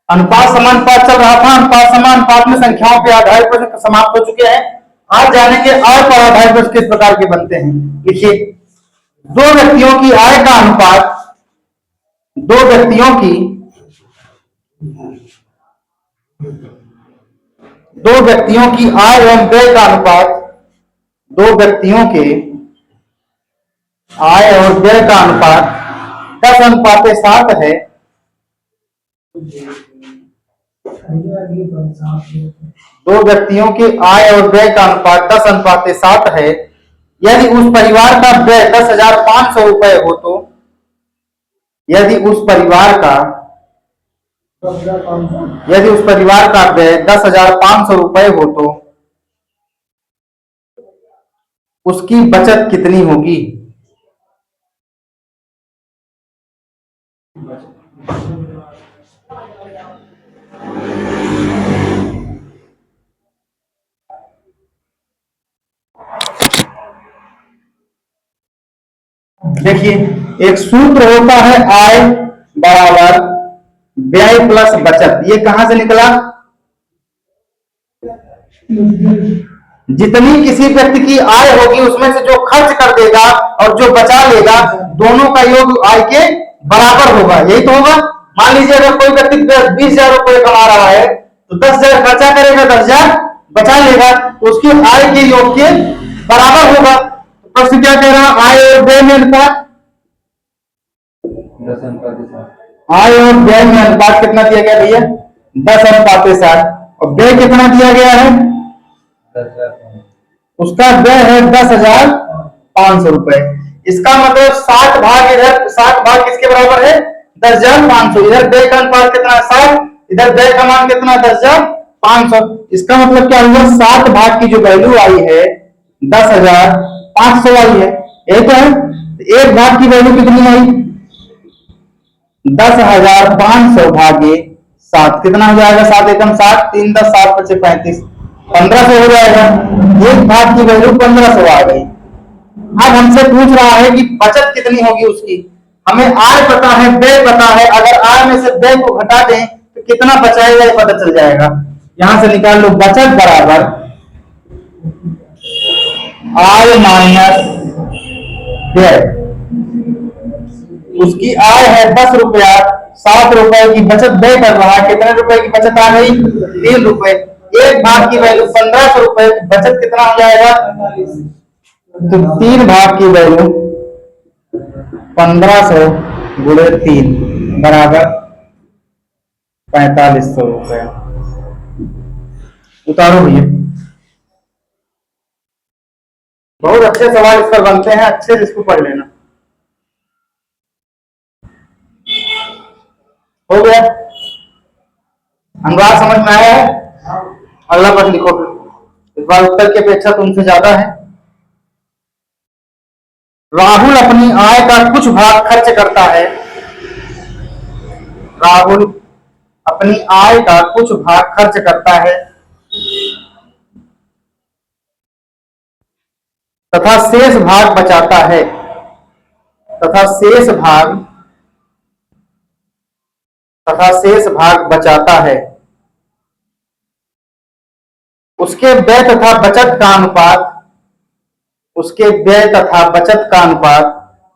अनुपात समानुपात चल रहा था। अनुपात समानुपात में संख्याओं के आधारित प्रश्न समाप्त हो चुके हैं। आज जानेंगे आय पर आधारित प्रश्न किस प्रकार के बनते हैं। देखिए, दो व्यक्तियों की आय का अनुपात, दो व्यक्तियों की आय एवं व्यय का अनुपात, दो व्यक्तियों के आय और व्यय का अनुपात 10:7 है। दो व्यक्तियों के आय और व्यय का अनुपात 10:7 है। यदि उस परिवार का व्यय 10,500 रुपए हो तो, यदि उस परिवार का व्यय 10,500 रुपए हो तो उसकी बचत कितनी होगी। देखिए, एक सूत्र होता है आय बराबर व्यय प्लस बचत। ये कहां से निकला? जितनी किसी व्यक्ति की आय होगी उसमें से जो खर्च कर देगा और जो बचा लेगा, दोनों का योग आय के बराबर होगा। यही तो होगा। मान लीजिए अगर कोई व्यक्ति 20,000 रुपए कमा रहा है तो 10,000 खर्चा करेगा, 10,000 बचा लेगा, तो उसकी आय के योग के बराबर होगा। प्रश्न क्या कह रहा है? आय और व्यय में अनुपात, आय और व्यय में अनुपात कितना दिया गया भैया? 10:7। और व्यय कितना दिया गया है? उसका व्यय है 10,500 रुपए। इसका मतलब 60 भाग इधर, 60 भाग किसके बराबर है? 10,500। इधर व्यय का अनुपात कितना है? 60। इधर व्यय का मान कितना है? 10,500। इसका मतलब क्या हुआ? 60 भाग की जो वैल्यू आई है 10,500 आई है। एक है, एक भाग की वैल्यू कितनी आई? 10,500 भागे 7 कितना हो जाएगा? 7 एकम 7, 3 10 7 5 35, 1500 हो जाएगा। एक भाग की वैल्यू 1500 आ गई। अब हमसे पूछ रहा है कि बचत कितनी होगी उसकी। हमें आय पता है, व्यय पता है। अगर आय में से व्यय को घटा दें तो कितना बचाएगा ये पता चल जाएगा। यहां से निकाल लो, बचत बराबर आय माइनस व्यय। उसकी आय है 10 रुपया, 7 रुपए की बचत व्यय कर रहा है। कितने रुपए की बचत आ गई? 3 रुपए। एक भाग की वैल्यू 1500 रुपए, बचत कितना हो जाएगा? तो 3 भाग की वैल्यू 1500 गुणे 3 बराबर 4500 रुपए। उतारो भैया। बहुत अच्छे सवाल इस पर बनते हैं, अच्छे से इसको पढ़ लेना। हो गया? अनुवाद समझ में आया है? अगला प्रश्न लिखो। इस बार उत्तर की अपेक्षा तुमसे ज्यादा है। राहुल अपनी आय का कुछ भाग खर्च करता है। राहुल अपनी आय का कुछ भाग खर्च करता है तथा शेष भाग बचाता है, शेष भाग बचाता है। उसके व्यय तथा बचत का अनुपात,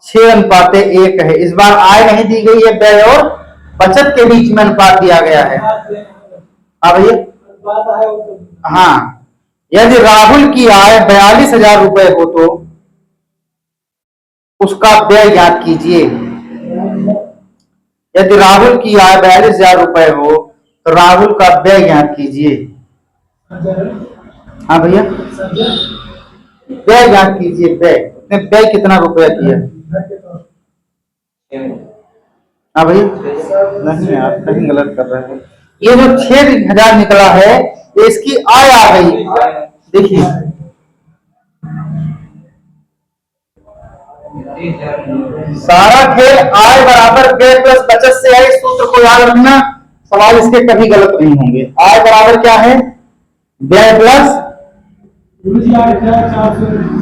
6:1 है। इस बार आय नहीं दी गई है, व्यय और बचत के बीच में अनुपात दिया गया है। हाँ भैया। हाँ, यदि राहुल की आय 42,000 रुपए हो तो उसका व्यय ज्ञात कीजिए। यदि राहुल की आय 42,000 रुपए हो तो राहुल का व्यय ज्ञात कीजिए। हाँ भैया, व्यय ज्ञात कीजिए। व्यय कितना रुपया किया? हाँ भैया, नहीं आप कहीं गलत कर रहे हैं। ये जो 6,000 निकला है ये इसकी आय आ गई। देखिए, सारा खेल आय बराबर व्यय प्लस बचत से है। इस सूत्र को याद रखना, सवाल इसके कभी गलत नहीं होंगे। आय बराबर क्या है? व्यय प्लस,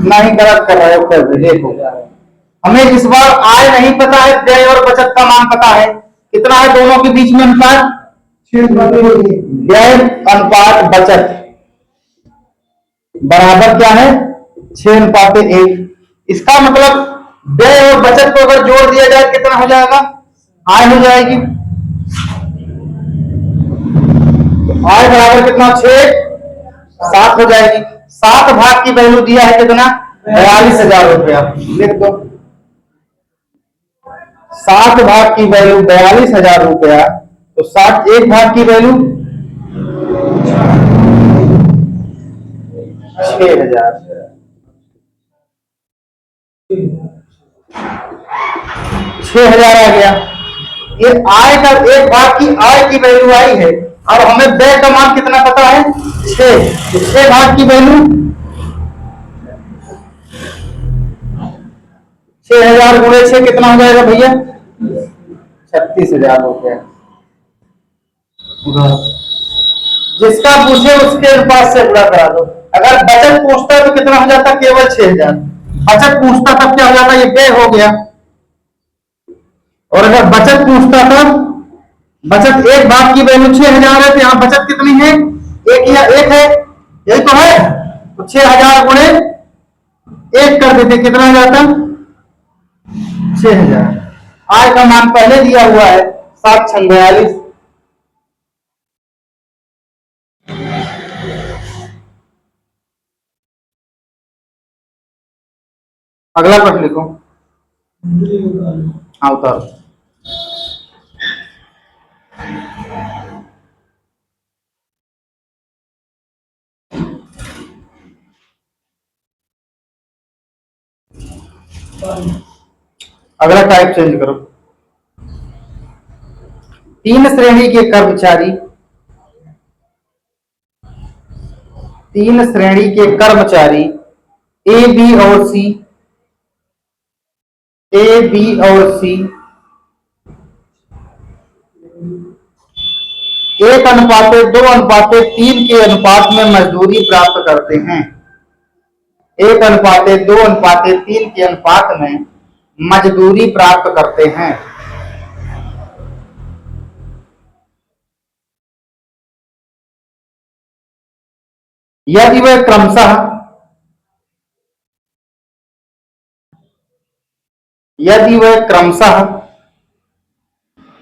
नहीं गलत कर रहे हो। देखो, हमें इस बार आय नहीं पता है, व्यय और बचत का मान पता है। कितना है दोनों के बीच में अनुपात? व्यय अनुपात बचत बराबर क्या है, 6:1। इसका मतलब व्यय और बचत को अगर जोड़ दिया जाए कितना हो जाएगा, आय हो जाएगी। तो आय बराबर कितना, 6, 7 हो जाएगी। 7 भाग की वैल्यू दिया है कितना, 42,000 रुपया। लिख दो, 7 भाग की वैल्यू 42,000 रुपया। तो 7 एक भाग की वैल्यू 6,000। 6,000 आ गया। ये आय का एक भाग की आय की वैल्यू आई है और हमें व्यय का मान कितना पता है, 6। तो 6 भाग की वैल्यू 6,000 गुणे 6 कितना हो जाएगा भैया, 36,000 रुपया। जिसका पूछे उसके अनुपात से गुणा करा दो। अगर बचत पूछता तो कितना हो जाता, केवल 6,000। बचत पूछता तब क्या हो जाता, ये व्यय हो गया। और अगर बचत पूछता था, बचत एक भाग की वैल्यू 6,000 है, तो यहाँ बचत कितनी है, एक या एक है, यही तो है। तो 6,000 गुणे 1 कर देते, कितना हो जाता, 6,000। आय का मान पहले दिया हुआ है 7×42। अगला प्रश्न लिखो। हाँ उतारो। अगला टाइप चेंज करो। 3 श्रेणी के कर्मचारी, 3 श्रेणी के कर्मचारी ए, बी और सी, ए, बी और सी 1:2:3 के अनुपात में मजदूरी प्राप्त करते हैं। 1:2:3 के अनुपात में मजदूरी प्राप्त करते हैं। यदि वह क्रमशः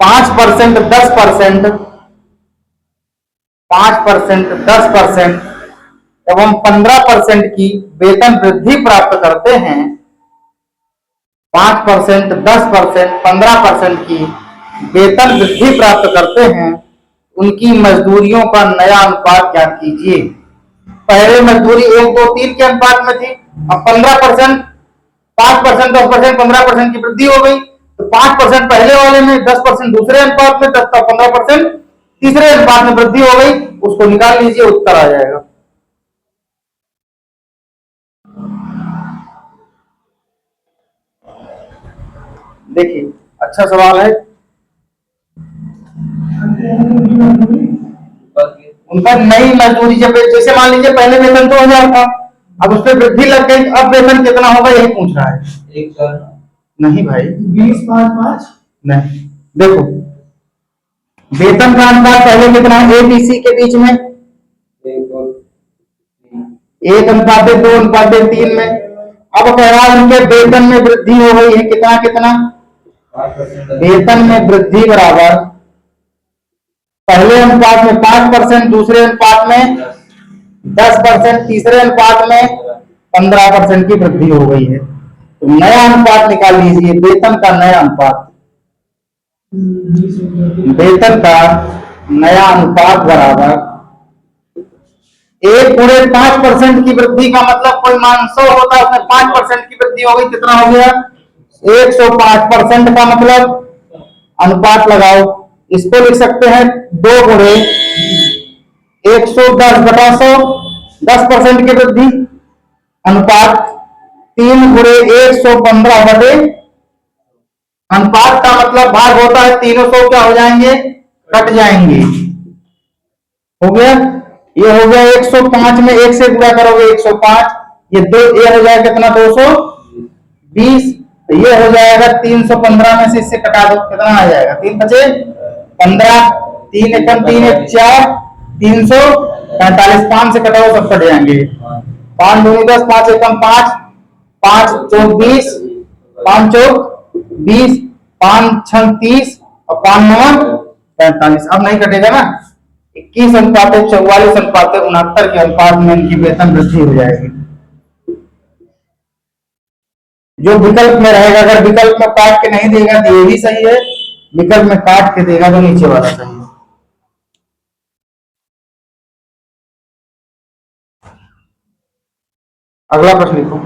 5%, 10%, 5%, 10% एवं 15% की वेतन वृद्धि प्राप्त करते हैं, 5%, 10%, 15% की वेतन वृद्धि प्राप्त करते हैं, उनकी मजदूरियों का नया अनुपात ज्ञात कीजिए। पहले मजदूरी 1, 2, 3 के अनुपात में थी, अब 15%, 5%, 10%, 15% की वृद्धि हो गई। तो 5% पहले वाले में, 10% दूसरे अनुपात में, 10 का 15% तीसरे अनुपात में वृद्धि हो गई। उसको निकाल लीजिए, उत्तर आ जाएगा। देखिए अच्छा सवाल है। उनका नई मजदूरी, जब जैसे मान लीजिए पहले वेतन 2,000 था, अब उस पर वृद्धि लग गई, अब वेतन कितना होगा यही पूछ रहा है। 1 नहीं भाई, 20/5 नहीं। देखो वेतन का अनुपात पहले कितना है, एबीसी के बीच में 1:2:3 में। अब कह रहा है उनके वेतन में वृद्धि हो गई है, कितना कितना, वेतन में वृद्धि बराबर पहले अनुपात में 5%, दूसरे अनुपात में 10%, तीसरे अनुपात में 15% की वृद्धि हो गई है। तो नया अनुपात निकाल लीजिए, वेतन का नया अनुपात, वेतन का नया अनुपात बराबर 1/5% की वृद्धि का मतलब कोई मान 100 होता है, उसमें 5% की वृद्धि हो गई, कितना हो गया 105%। का मतलब अनुपात लगाओ, इसको लिख सकते हैं 2 गुणे 110/100, 10% की वृद्धि, अनुपात 3 गुणे 115/, अनुपात का मतलब भाग होता है, 300 क्या हो जाएंगे, कट जाएंगे। हो गया, ये हो गया 105 में 1 से गुणा करोगे 105, ये हो जाएगा कितना 220, ये हो जाएगा 315 में से इससे कटा दो, कितना आ जाएगा 3 बचे 15, तीन एकम तीन एक चार, 345, 5 से कटाओ सब कट जाएंगे। 5 दूनी 10, 5 एकम 5, 5 चौक 20, 5 चौक 20, 5 छः 30 और 5 नौ 45। अब नहीं कटेगा ना। 21 अनुपात 44 अनुपात 69 के अनुपात में इनकी वेतन वृद्धि हो जाएगी। जो विकल्प में रहेगा, अगर विकल्प में काट के नहीं देगा तो ये भी सही है, विकल्प में काट के देगा तो नीचे वाला सही है। अगला प्रश्न लिखो।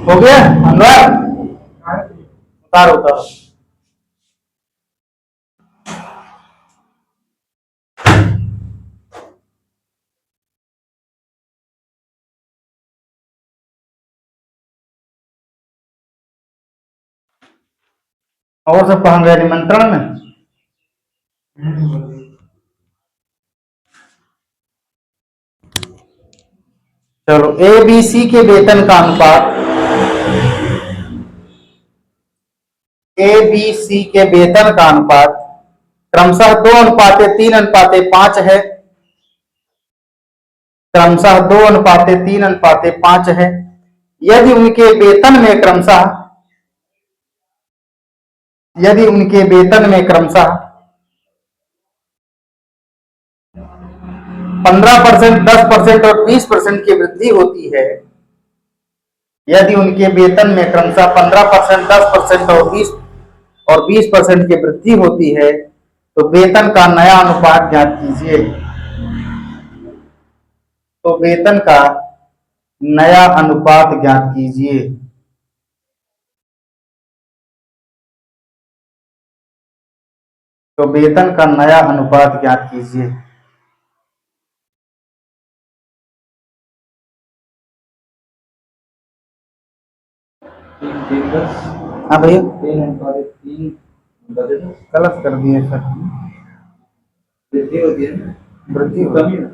हो गया अनुराग? उतारो उतारो। और सब कहाँ गए निमंत्रण में? चलो, ए बी सी के वेतन का अनुपात, ए बी सी के वेतन का अनुपात क्रमशः 2:3:5 है। क्रमशः 2:3:5 है। यदि उनके वेतन में क्रमशः 15%, 10% और 20% की वृद्धि होती है, यदि उनके वेतन में क्रमशः 15%, 10% और 20% की वृद्धि होती है, तो वेतन का नया अनुपात ज्ञात कीजिए। तो वेतन का नया अनुपात ज्ञात कीजिए। तो वेतन का नया अनुपात ज्ञात कीजिए। हाँ भैया, 3:3 गलत कर दिए सर। वृद्धि होती है, वृद्धि हो रही है।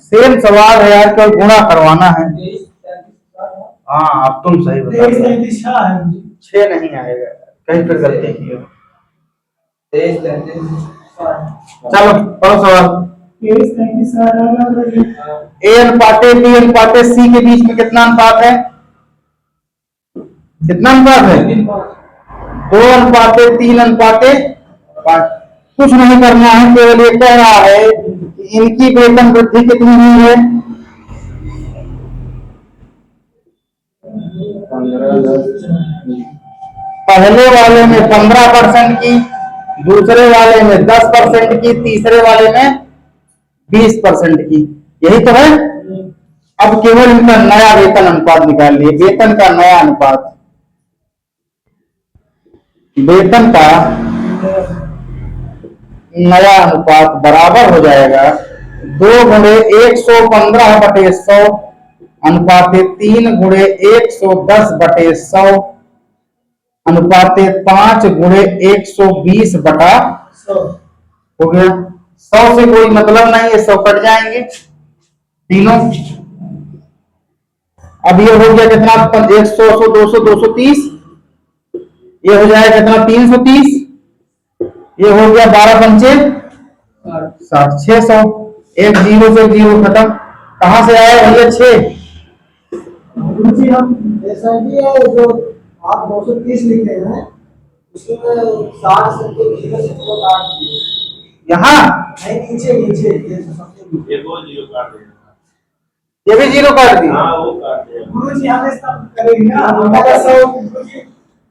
सेम सवाल है यार, कोई गुणा करवाना है। हाँ, अब तुम सही बता रहे हो। 6 नहीं आएगा, कहीं पर गलती की हो। चलो पढ़ो सवाल। ए अनुपाते बी अनुपाते सी के बीच में कितना अनुपात है? कितना अनुपात है? 2:3:5। कुछ नहीं करना है, केवल ये कह रहा है कि इनकी वेतन वृद्धि कितनी हुई है? 15। पहले वाले में 15% की, दूसरे वाले में 10% की, तीसरे वाले में 20% की, यही तो है। अब केवल इनका नया वेतन अनुपात निकाल लिए। वेतन का नया अनुपात, वेतन का नया अनुपात बराबर हो जाएगा 2 × 115/100 अनुपाते 3 × 110/100 अनुपाते 5 × 120/100 हो गया। 100 से कोई मतलब नहीं है, 100 कट जाएंगे तीनों। अब ये हो गया कितना? 100, 100, 200, 230। ये हो जाएगा कितना? 330। ये हो गया 12×5 = 60, 600। एक जीरो से जीरो खत्म। कहां से आया भैया 6? जी हम ऐसा भी है, जो आप 230 लिख रहे हैं उसमें 60 से जीरो से जीरो काट दिए। यहाँ नहीं, नीचे नीचे ये दो जीरो काट दिए। ये भी जीरो काट दिए। हाँ, वो काट दिया गुरुजी। हम इसका करेंगे ना, हमारा 100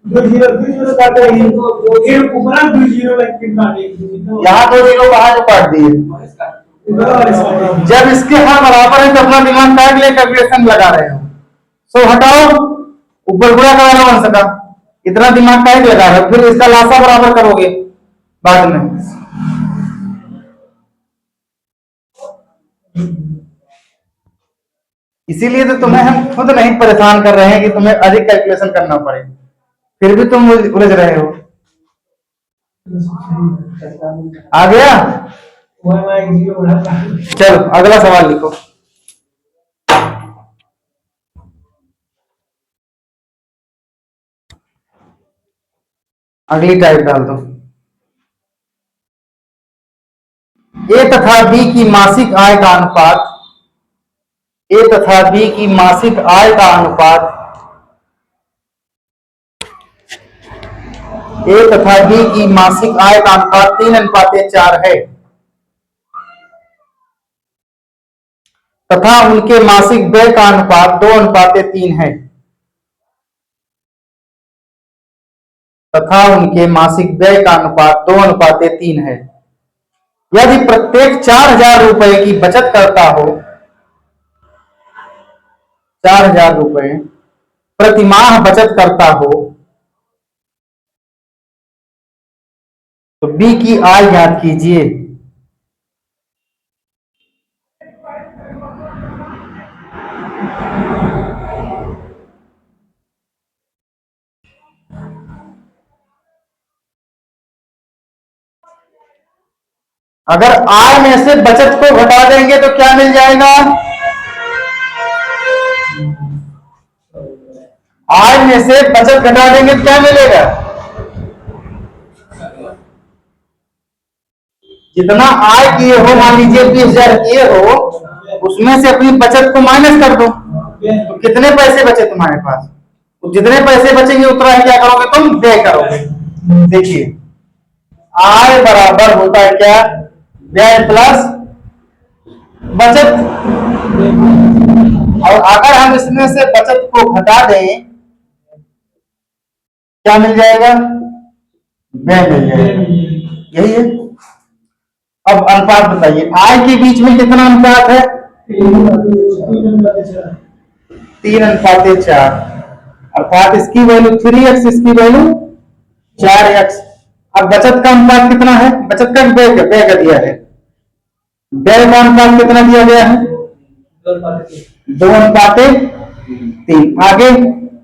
दो जीरो काटेंगे, फिर ऊपर 2 जीरो लग के काटेंगे। यहाँ 2 जीरो कहाँ जो काट दिए? जब इसके हाँ बराबर है तो अपना दिमाग काट ले, कैलकुलेशन लगा रहे हो। 100 हटाओ, ऊपर गुणा कराना बन सका, इतना दिमाग काट लगा रहे हो, फिर इसका लासा बराबर करोगे बाद में। इसीलिए तो तुम्हें हम खुद नहीं परेशान कर रहे हैं कि तुम्हें अधिक कैलकुलेशन करना पड़े, फिर भी तुम उलझ रहे हो। आ गया। चलो अगला सवाल लिखो। अगली टाइप डाल दो। ए तथा बी की मासिक आय का अनुपात, ए तथा बी की मासिक आय का अनुपात, ए तथा बी की मासिक आय का अनुपात 3:4 है तथा उनके मासिक व्यय का अनुपात 2:3 है, तथा उनके मासिक व्यय का अनुपात 2:3 है। यदि प्रत्येक 4,000 रुपए की बचत करता हो, 4,000 रुपए प्रतिमाह बचत करता हो, तो बी की आय ज्ञात कीजिए। अगर आय में से बचत को घटा देंगे तो क्या मिल जाएगा? आय में से बचत घटा देंगे तो क्या मिलेगा? जितना आय किए हो, मान लीजिए 20,000 किए हो, उसमें से अपनी बचत को माइनस कर दो, तो कितने पैसे बचे तुम्हारे पास? तो जितने पैसे बचेंगे उतना ही क्या करोगे तुम? व्यय करोगे। देखिए आय बराबर होता है क्या? व्यय प्लस बचत। और अगर हम इसमें से बचत को घटा दें क्या मिल जाएगा? व्यय मिल जाएगा। यही है। अब अनुपात बताइए, आय के बीच में कितना अनुपात है? 3:4, अर्थात इसकी वैल्यू 3x, इसकी वैल्यू 4x। अब बचत का अनुपात कितना है? बचत का व्यय का दिया है, व्यय का अनुपात कितना दिया गया है? 2:3। आगे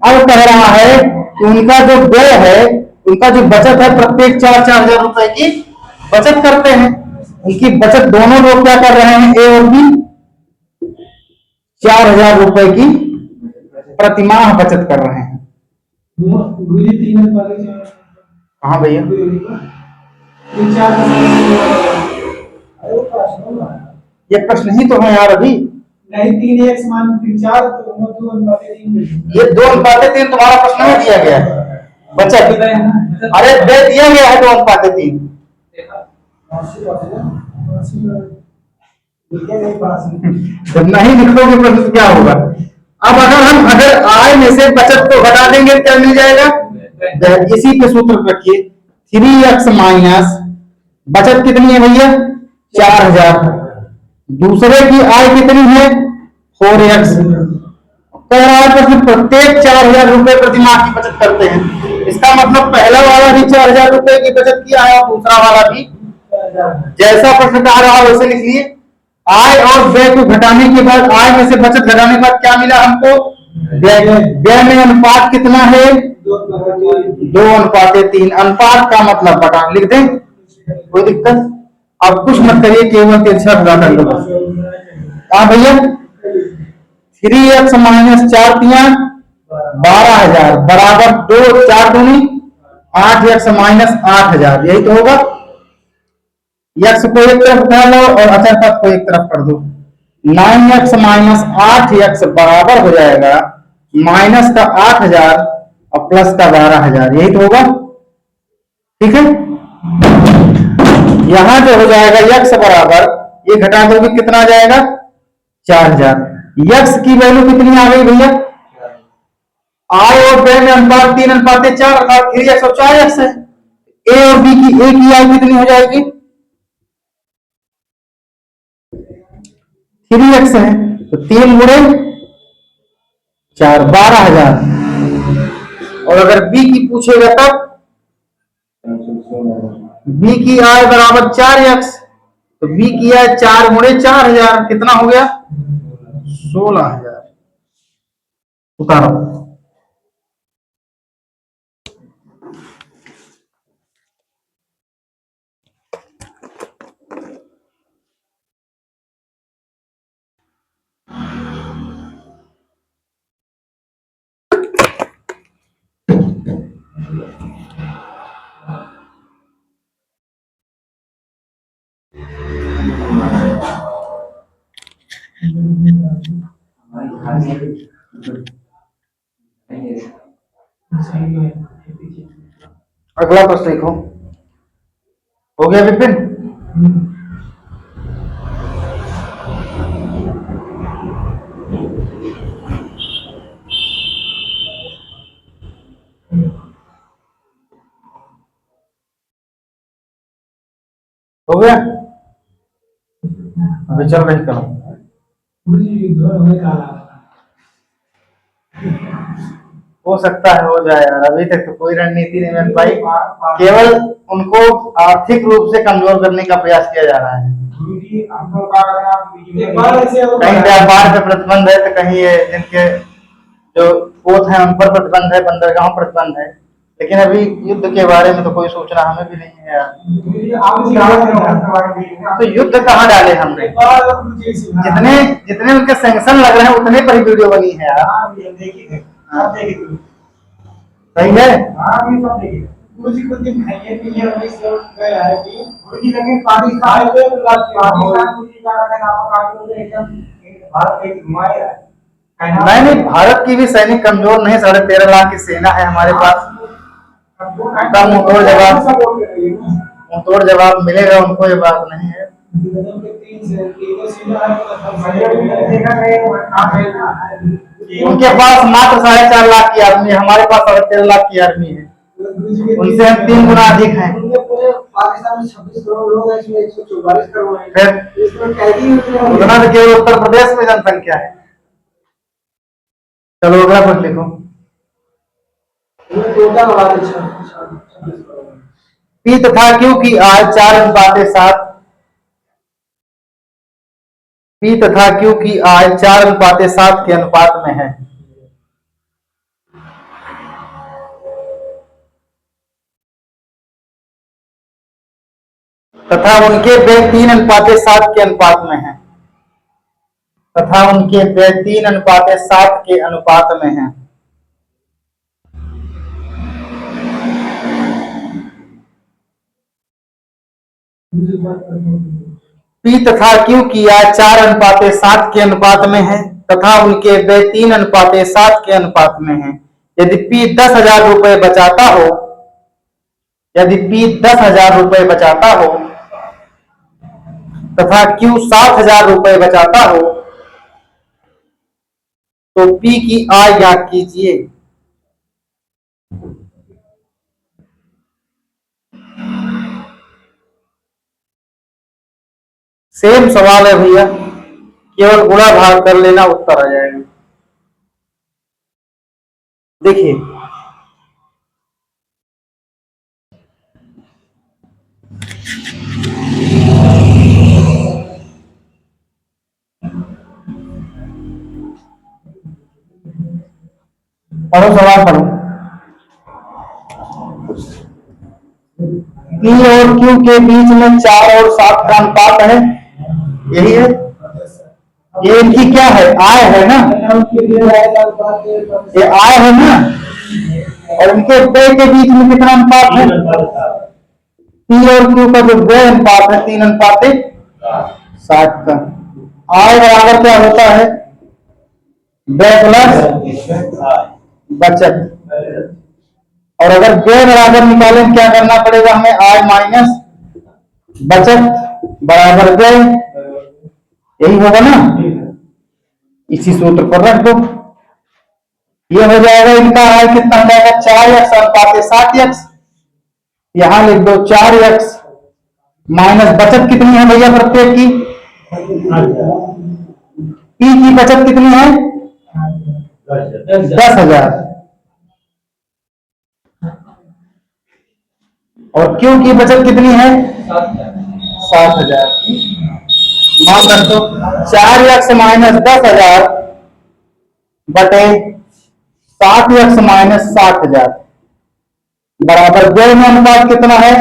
अब कह रहा है कि उनका जो व्यय है, उनका जो बचत है, प्रत्येक 4,000 रुपए की बचत करते हैं। उनकी बचत दोनों लोग क्या कर रहे हैं? ए और बी 4,000 रुपए की प्रतिमाह बचत कर रहे हैं। हाँ भैया, ये प्रश्न ही तो है यार। अभी नहीं 3x मान 4, तो 2:3। ये 2:3 तुम्हारा प्रश्न में दिया गया है बचत। अरे दे दिया गया है 2:3। जब नहीं लिखोगे प्रश्न क्या होगा? अब अगर आय में से बचत को घटा देंगे क्या मिल जाएगा? इसी के सूत्र रखिए, 3x माइनस बचत कितनी है भैया? 4,000। दूसरे की आय कितनी है? 4x। कह रहा है प्रश्न प्रत्येक 4,000 रुपए प्रति माह की बचत करते हैं। इसका मतलब पहला वाला भी 4,000 रुपए की बचत किया है और दूसरा वाला भी। जैसा प्रश्न कह रहा है वैसे लिखिए। आय और व्यय को घटाने के बाद, आय में से बचत घटाने के बाद क्या मिला हमको? व्यय में अनुपात कितना है? 2:3। अनुपात का मतलब बटा लिख दें, कोई दिक्कत? अब कुछ मत करिए, केवल तिरछा घटा कर लो। हाँ भैया, 3x माइनस 4×3 12,000 बराबर 2, 4 दूनी 8x माइनस 8,000। यही तो होगा। x को एक तरफ उठा लो और अचर पद को एक तरफ कर दो। 9x माइनस 8x बराबर हो जाएगा माइनस का 8,000 और प्लस का 12,000। यही तो होगा। ठीक है, यहां जो हो जाएगा x बराबर, ये घटा दोगे कितना आ जाएगा? 4,000। x की वैल्यू कितनी आ गई भैया? आय और व्यय में अनुपात 3:4 अर्थात 3x और 4x है। ए और बी की ए की आय कितनी हो जाएगी? 3x है, तो 3×4 12,000। और अगर बी की पूछेगा तब बी की आय बराबर 4x, तो बी की आय 4×4,000 कितना हो गया? 16,000। उतारो। अगला प्रश्न लिखो। हो गया विपिन? हो गया? अभी चल रही करो। हो सकता है हो जाए यार, अभी तक तो कोई रणनीति नहीं बन पाई, केवल उनको आर्थिक रूप से कमजोर करने का प्रयास किया जा रहा है। कहीं व्यापार पे प्रतिबंध है तो कहीं ये जिनके जो पोत है उन पर प्रतिबंध है, बंदरगाहों पर प्रतिबंध है, लेकिन अभी युद्ध के बारे में तो कोई सूचना हमें भी नहीं है यार। तो युद्ध कहाँ डाले हमने? जितने जितने उनके सैंक्शन लग रहे हैं उतने पर ही वीडियो बनी है यार। सही है। नहीं, भारत की भी सैनिक कमजोर नहीं, 13.5 लाख की सेना है हमारे पास। उनका मुंहतोड़ जवाब मिलेगा उनको, ये बात नहीं है। उनके पास मात्र 4.5 लाख की आर्मी है, हमारे पास 13.5 लाख की आर्मी है, उनसे हम 3 गुना अधिक हैं। पाकिस्तान में 26 करोड़ लोग हैं, इसमें 144 करोड़ हैं। फिर उतना तो केवल उत्तर प्रदेश में जनसंख्या है। चलो अगला प्रश्न लिखो। पी तथा क्यू की आय 4:7। पी तथा क्यू की आय 4:7 के अनुपात में है। तथा उनके व्यय 3:7 के अनुपात में है। तथा उनके व्यय 3:7 के अनुपात में है। पी तथा क्यू की आय 4:7 के अनुपात में है तथा उनके व्यय 3:7 के अनुपात में है। यदि पी 10,000 रुपए बचाता हो, यदि पी 10,000 रुपए बचाता हो तथा क्यू 7,000 रुपए बचाता हो तो पी की आय ज्ञात कीजिए। सेम सवाल है भैया, केवल गुणा भाग कर लेना, उत्तर आ जाएगा। देखिए पढ़ो, सवाल पढ़ो। पी और क्यू के बीच में 4 और 7 का अनुपात है, यही है। ये इनकी क्या है? आय है ना, ये आय है ना, और इनके व्यय के बीच में कितना अनुपात है? पी और क्यू का जो व्यय अनुपात है 3:7 का। आय बराबर क्या होता है? व्यय प्लस बचत। और अगर व्यय बराबर निकालें क्या करना पड़ेगा हमें? आय माइनस बचत बराबर व्यय, यही होगा ना। इसी सूत्र पर रख दो, ये हो जाएगा। इनका आय कितना हो जाएगा? 4x अनुपात 7x। यहां लिख दो 4x माइनस बचत कितनी है भैया प्रत्येक की? पी की बचत कितनी है? 10,000। और क्यू की बचत कितनी है? 7,000। मान रख दो 4x माइनस 10,000 बटे 7x माइनस 60,000 बराबर व्यय में अनुपात कितना है?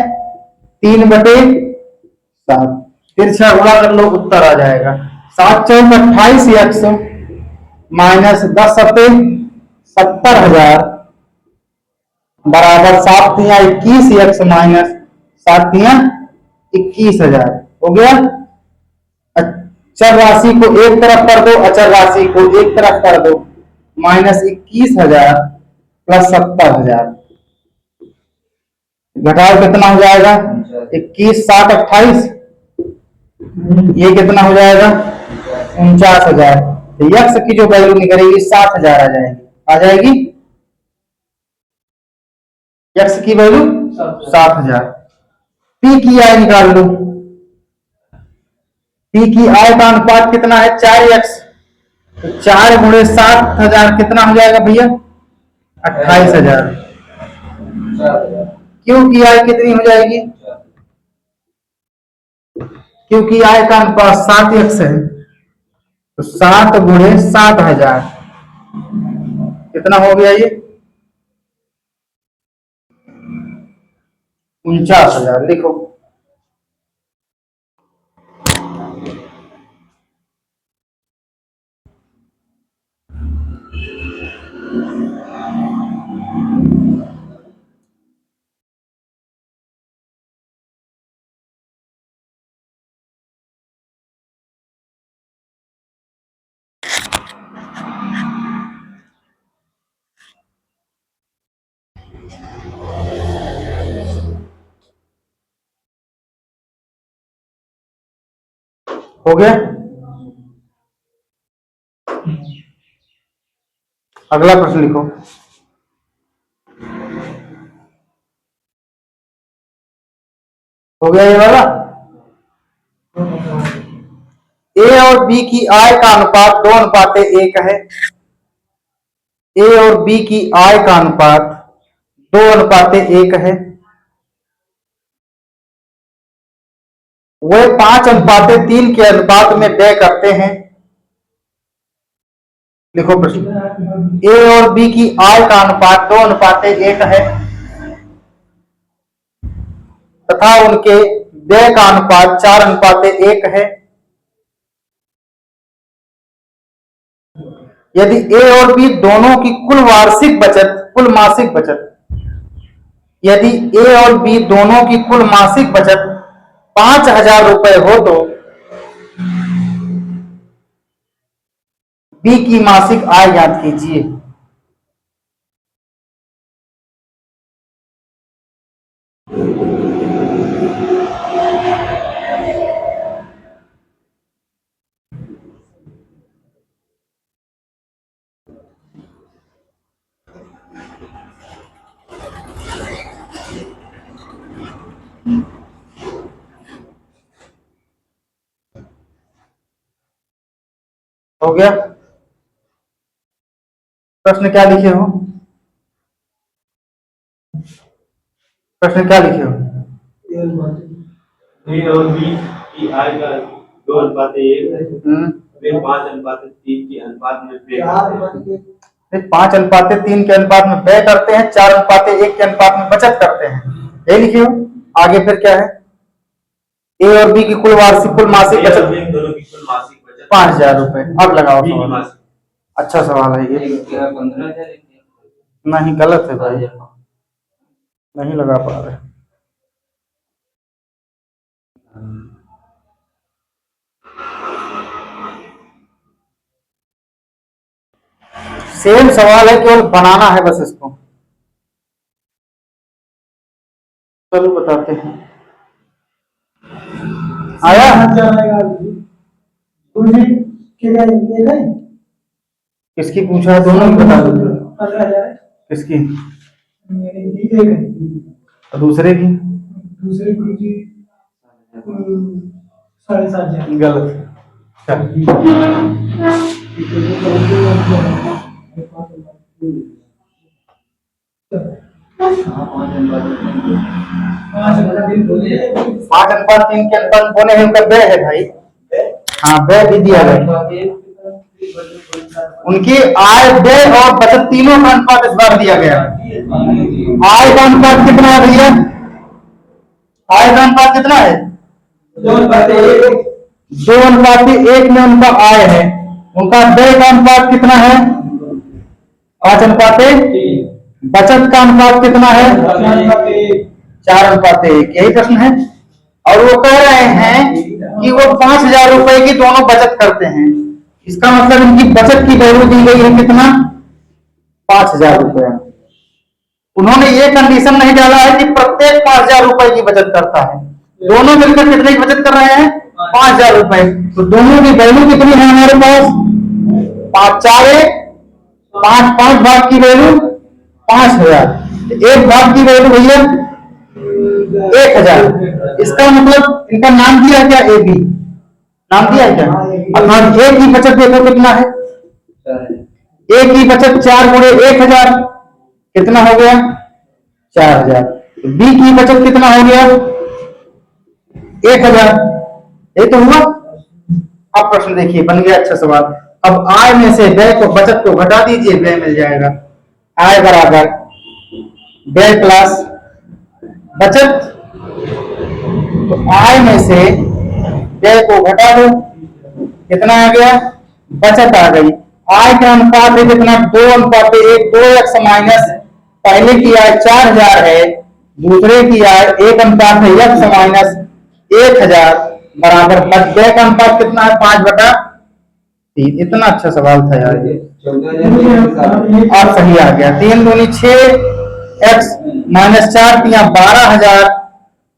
3/7। तिरछा गुणा कर लो, उत्तर आ जाएगा। 7 चौक 28x माइनस 10 सत्ते 70,000 बराबर 7×21 x माइनस 7×21,000 हो गया। अचर राशि को एक तरफ कर दो, अचर राशि को एक तरफ कर दो, -21,000 प्लस 70,000 घटाओ कितना हो जाएगा 21, 60, 28, ये कितना हो जाएगा 49,000। तो यक्स की जो वैल्यू निकलेगी 7,000 आ जाएगी यक्स की वैल्यू 7,000। पी की आई निकाल लो। पी की आई का अनुपात कितना है 4x, तो 4×7,000 कितना हो जाएगा भैया 28,000। क्यू की आई कितनी हो जाएगी, क्योंकि आई का अनुपात 7x है, तो 7×7,000 कितना हो गया ये 49,000। लिखो हो गया। अगला प्रश्न लिखो। हो गया ये वाला। ए और बी की आय का अनुपात 2:1 है। ए और बी की आय का अनुपात 2:1 है। वे 5:3 के अनुपात में व्यय करते हैं। लिखो प्रश्न। ए और बी की आय का अनुपात 2:1 है तथा उनके व्यय का अनुपात 4:1 है। यदि ए और बी दोनों की कुल वार्षिक बचत, कुल मासिक बचत, यदि ए और बी दोनों की कुल मासिक बचत 5,000 रुपए हो तो बी की मासिक आय ज्ञात कीजिए। हो गया। प्रश्न क्या लिखे हो, प्रश्न क्या लिखे हो। ए और बी की आय का 2:1 है। वे 5:3 के अनुपात में व्यय करते हैं। 5:3 के अनुपात में व्यय करते हैं, 4:1 के अनुपात में बचत करते हैं, ये लिखे हो। आगे फिर क्या है, ए और बी की कुल वार्षिक कुल मासिक बचत दोनों की कुल मासिक बचत 5,000 रुपए। अब लगाओ सवाल। अच्छा सवाल है ये। 15,000 नहीं, गलत है भाई, नहीं लगा पा रहे। सेम सवाल है, केवल बनाना है बस इसको। चलो बताते हैं। आया किसकी पूछा है, दोनों की बता दो। किसकी, दूसरे की, दूसरे गुरु जी 7,500 गलत। पांच अनुपात तीन के अनुपात बोने हैं, उनका व्यय है भाई। हाँ, व्यय भी दिया गया। उनकी आय, व्यय और बचत तीनों का अनुपात इस बार दिया गया। आय का अनुपात कितना है भैया, आय का अनुपात कितना है 2:1 में उनका आय है। उनका व्यय का अनुपात कितना है 5:3। बचत का अनुपात कितना है? 4:1। यही प्रश्न है। और वो कह रहे हैं कि वो 5,000 रुपए की दोनों बचत करते हैं। इसका मतलब इनकी बचत की वैल्यू दी गई है कितना? 5,000 रुपए। उन्होंने ये कंडीशन नहीं डाला है कि प्रत्येक 5,000 रुपए की बचत करता है। दोनों मिलकर कितने की बचत कर रहे हैं? 5,000 रुपए। तो दोनों की वैल्यू कितनी है हमारे पास? 5 4 5 5 भाग की वैल्यू 5,000। एक भाग की वैल्यू भैया 1,000। इसका मतलब इनका नाम दिया क्या? ए बी नाम दिया क्या? अर्थात ए की बचत देखो कितना है? ए की बचत 4 गुणे 1,000 कितना हो गया? 4,000। बी की बचत कितना हो गया? 1,000। ये तो हुआ। अब प्रश्न देखिए, बन गया अच्छा सवाल। अब आय में से व्यय को, बचत को घटा दीजिए, व्यय मिल जाएगा। आय बराबर व्यय प्लस बचत। तो आय में से व्यय को घटा दो, कितना आ गया? बचत आ गई। आय का अनुपात है कितना? 2:1। 2x माइनस पहले की आय 4,000 है, दूसरे की आय 1:1 है, x माइनस 1,000 बराबर व्यय का अनुपात कितना है? 5/3। इतना अच्छा सवाल था यार ये, और सही आ गया। 3 दूनी 6, x माइनस 4 तिया 12,000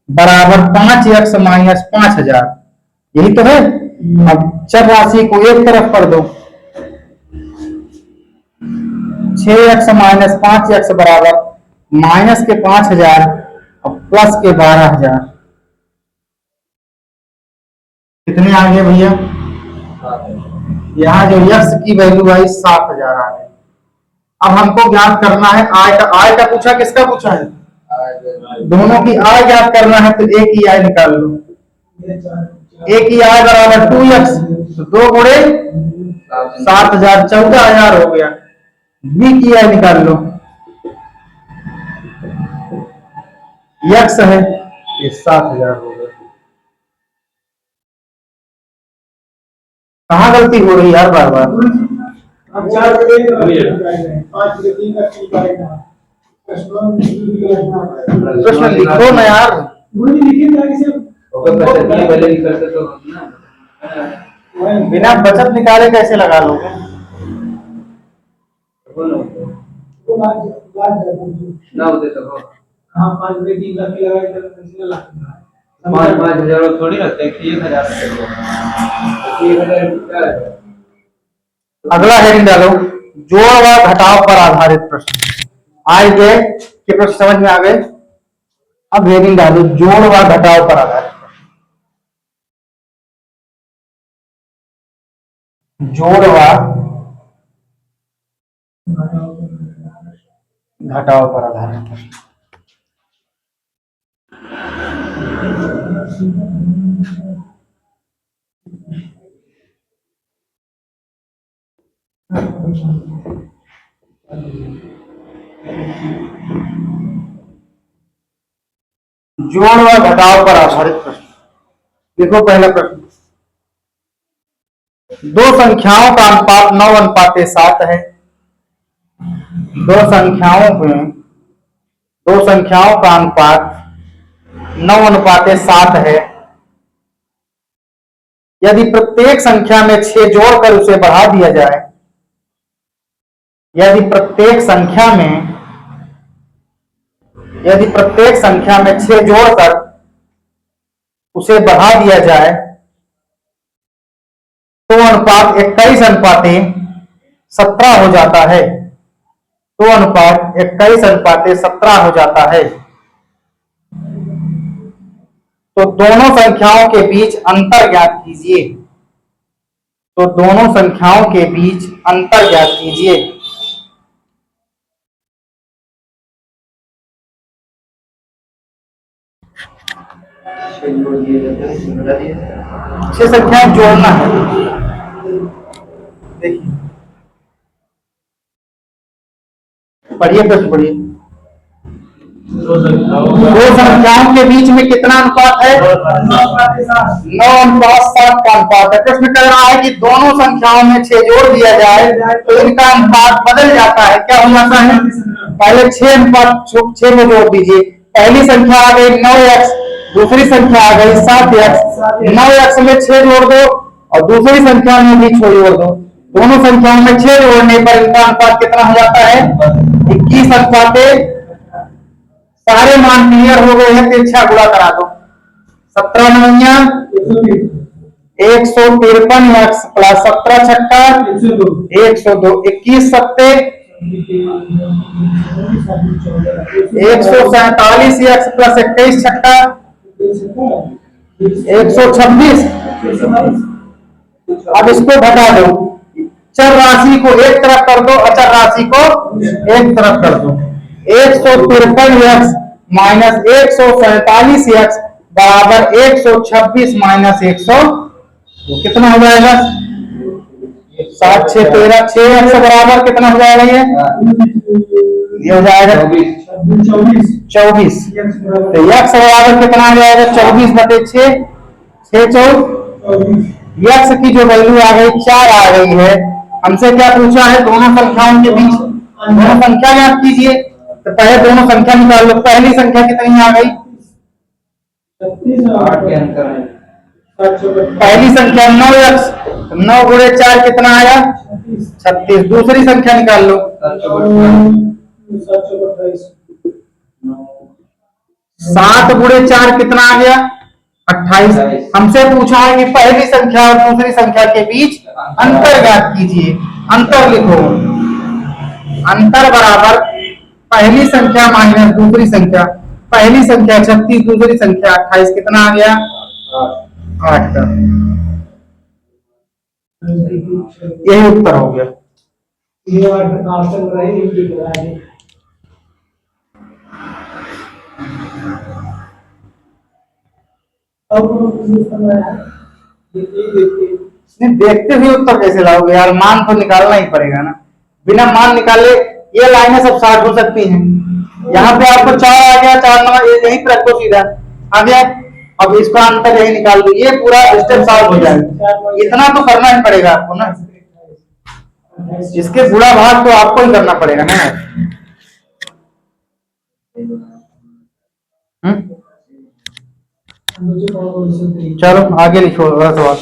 बराबर 5x माइनस 5,000। यही तो है। अब चर राशि को एक तरफ कर दो, 6x माइनस 5x बराबर माइनस के 5,000 और प्लस के 12,000। कितने आ गए भैया? यहाँ जो x की वैल्यू आई 7,000 आ गई। अब हमको ज्ञात करना है आय का। आय का पूछा, किसका पूछा है? दोनों की आय ज्ञात करना है, तो एक की आय निकाल लो। एक की आय बराबर 2x, तो 2 गुणे 7,000 14,000 हो गया। बी की आय निकाल लो, x है, ये 7,000 हो गया। कहाँ गलती हो रही है यार बार बार? अब 4 5 3 का ठीक आएगा। प्रश्न लिखो ना यार। मुझे लिखिए ताकि से पहले निकलते तो बिना बचत निकाले कैसे लगा लोगे? तो बात ना होते तो हाँ 5 3 लाख की लगाए तो कैसे लाख 5,000 थोड़ी लगता है कि 1,000 अगला हेडिंग डालो, जोड़ व घटाव पर आधारित प्रश्न। आय व्यय के प्रश्न समझ में आ गए। अब हेडिंग डालो, जोड़ व घटाव पर आधारित। जोड़ व घटाव पर आधारित प्रश्न। जोड़ व घटाव पर आधारित प्रश्न। देखो पहला प्रश्न, दो संख्याओं का अनुपात 9:7 है। दो संख्याओं का अनुपात 9:7 है। यदि प्रत्येक संख्या में 6 जोड़कर उसे बढ़ा दिया जाए, यदि प्रत्येक संख्या में 6 जोड़कर उसे बढ़ा दिया जाए, तो अनुपात 21:17 हो जाता है। तो अनुपात 21:17 हो जाता है। तो दोनों संख्याओं के बीच अंतर ज्ञात कीजिए। तो दोनों संख्याओं के बीच अंतर ज्ञात कीजिए। छह संख्याएं जोड़ना है। देखिए, पढ़िए प्रश्न पढ़िए। दो संख्याओं के बीच में कितना अनुपात है? 9:7 का अनुपात है। प्रश्न कह रहा है कि दोनों संख्याओं में 6 जोड़ दिया जाए तो इनका अनुपात बदल जाता है। क्या हो जाता है? पहले 6 में जोड़ दीजिए। पहली संख्या आ गई 9x, दूसरी संख्या आ गई 7x। 9x में 6 जोड़ दो और दूसरी संख्या में भी 6 जोड़ दो। दोनों संख्याओं में 6 जोड़ने पर इनका अनुपात कितना हो जाता है? 21 अनुपात। सारे मान क्लियर हो गए हैं, तिरछा गुणा करा दो। 17 नवैया 153x प्लस 17 छक्का 102, 21 सत्ते 147x प्लस 21 छक्का 126। अब इसको घटा दो, चर राशि को एक तरफ कर दो, अचर राशि को एक तरफ कर दो। 153x माइनस 147x बराबर 126 माइनस 100, तो कितना हो जाएगा? 7 6 13, 6x बराबर कितना हो जाएगा? ये हो जाएगा 24। तो x बराबर कितना आ जाएगा? 24/6, 6 4। x की जो वैल्यू आ गई 4 आ गई है। हमसे क्या पूछा है? दोनों संख्याओं के बीच दोनों संख्या ज्ञात कीजिए। तो पहले दोनों संख्या निकाल लो। पहली संख्या कितनी आ गई? 8 के अंतर है। पहली संख्या 9x, 9 गुणे 4 कितना आया? 36। दूसरी संख्या निकाल लो। 7 गुणे 4 कितना आ गया? 28। हमसे पूछा है कि पहली संख्या और दूसरी संख्या के बीच अंतर ज्ञात कीजिए। अंतर लिखो, अंतर बराबर पहली संख्या माइनस दूसरी संख्या। पहली संख्या 36, दूसरी संख्या 28, कितना आ गया? 8 का। यही उत्तर हो गया। ये आंसर रहे देखते हुए उत्तर कैसे लाओगे यार? मान तो निकालना ही पड़ेगा ना। बिना मान निकाले ये लाइनें सब 60 हो सकती हैं। यहाँ पे आपको 4 आ गया, 4 नंबर यहीं पर रखो सीधा आ गया। अब इसका अंतर यही निकाल दो, ये पूरा स्टेप सॉल्व हो जाएगा। इतना तो करना ही पड़ेगा आपको ना, इसके गुणा भाग तो आपको ही करना पड़ेगा ना। चलो आगे लिखो अगला सवाल।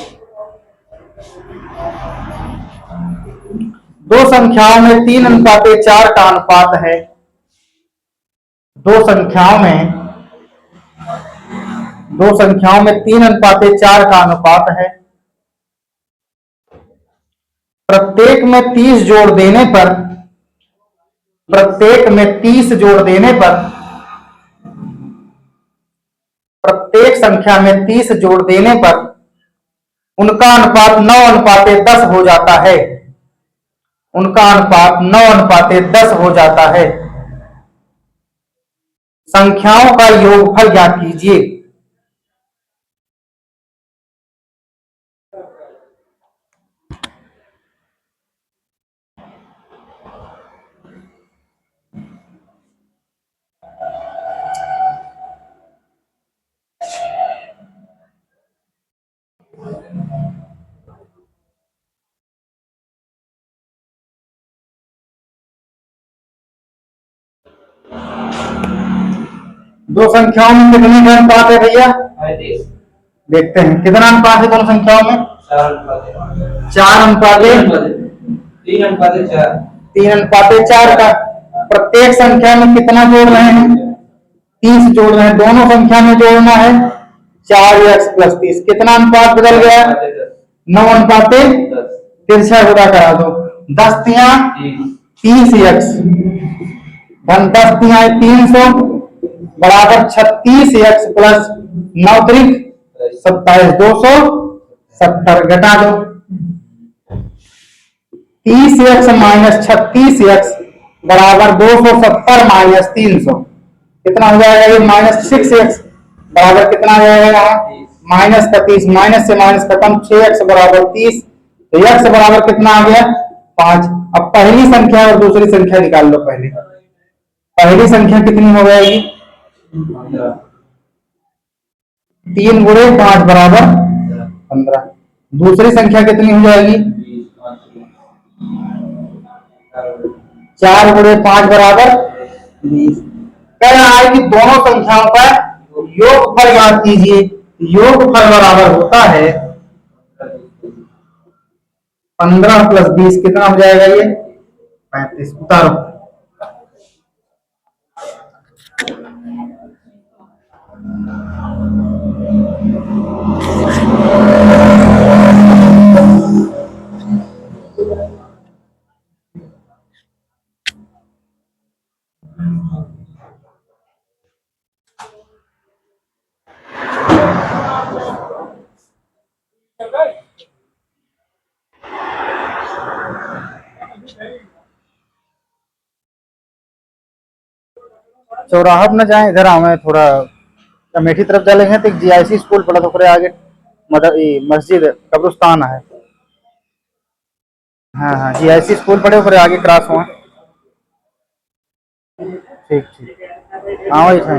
दो संख्याओं में 3:4 का अनुपात है। दो संख्याओं में 3:4 का अनुपात है। प्रत्येक में 30 जोड़ देने पर प्रत्येक संख्या में 30 जोड़ देने पर उनका अनुपात 9:10 हो जाता है। उनका अनुपात 9:10 हो जाता है। संख्याओं का योगफल ज्ञात कीजिए। दो संख्याओं में कितने का अनुपात है भैया? देखते हैं कितना अनुपात है दोनों संख्याओं में। 3:4 का। प्रत्येक संख्या में कितना जोड़ रहे हैं? 30 जोड़ रहे हैं। दोनों संख्या में जोड़ना है 4x + 30। कितना अनुपात बदल गया? 9:10। तिरछा गुणा करा दो। 10 तिया 30x धन 10 तिया 300 बराबर 36x + 9 त्रिक 27, 270 घटा दो। 30x माइनस 36x बराबर 270 माइनस 300 कितना हो जाएगा? ये -6x बराबर कितना आ जाएगा? यहाँ -30। माइनस से माइनस खत्म, 6x बराबर 30। तो x बराबर कितना आ गया? 5। अब पहली संख्या और दूसरी संख्या निकाल लो। पहली संख्या कितनी हो जाएगी? 3 गुणे 5 बराबर 15। दूसरी संख्या कितनी हो जाएगी? 4 गुणे 5 बराबर 20 कह रहा है कि दोनों संख्याओं का योगफल ज्ञात कीजिए। योगफल बराबर होता है 15 प्लस 20 कितना हो जाएगा ये 35। उतारो। चौराहा पर न जाए, इधर आवे थोड़ा अमेठी तरफ चलेंगे तो एक जीआईसी स्कूल पड़ा तो आगे मदर मस्जिद कब्रिस्तान है। हाँ हाँ जीआईसी स्कूल पड़े ऊपर आगे क्रॉस हुआ। ठीक ठीक हाँ वही है।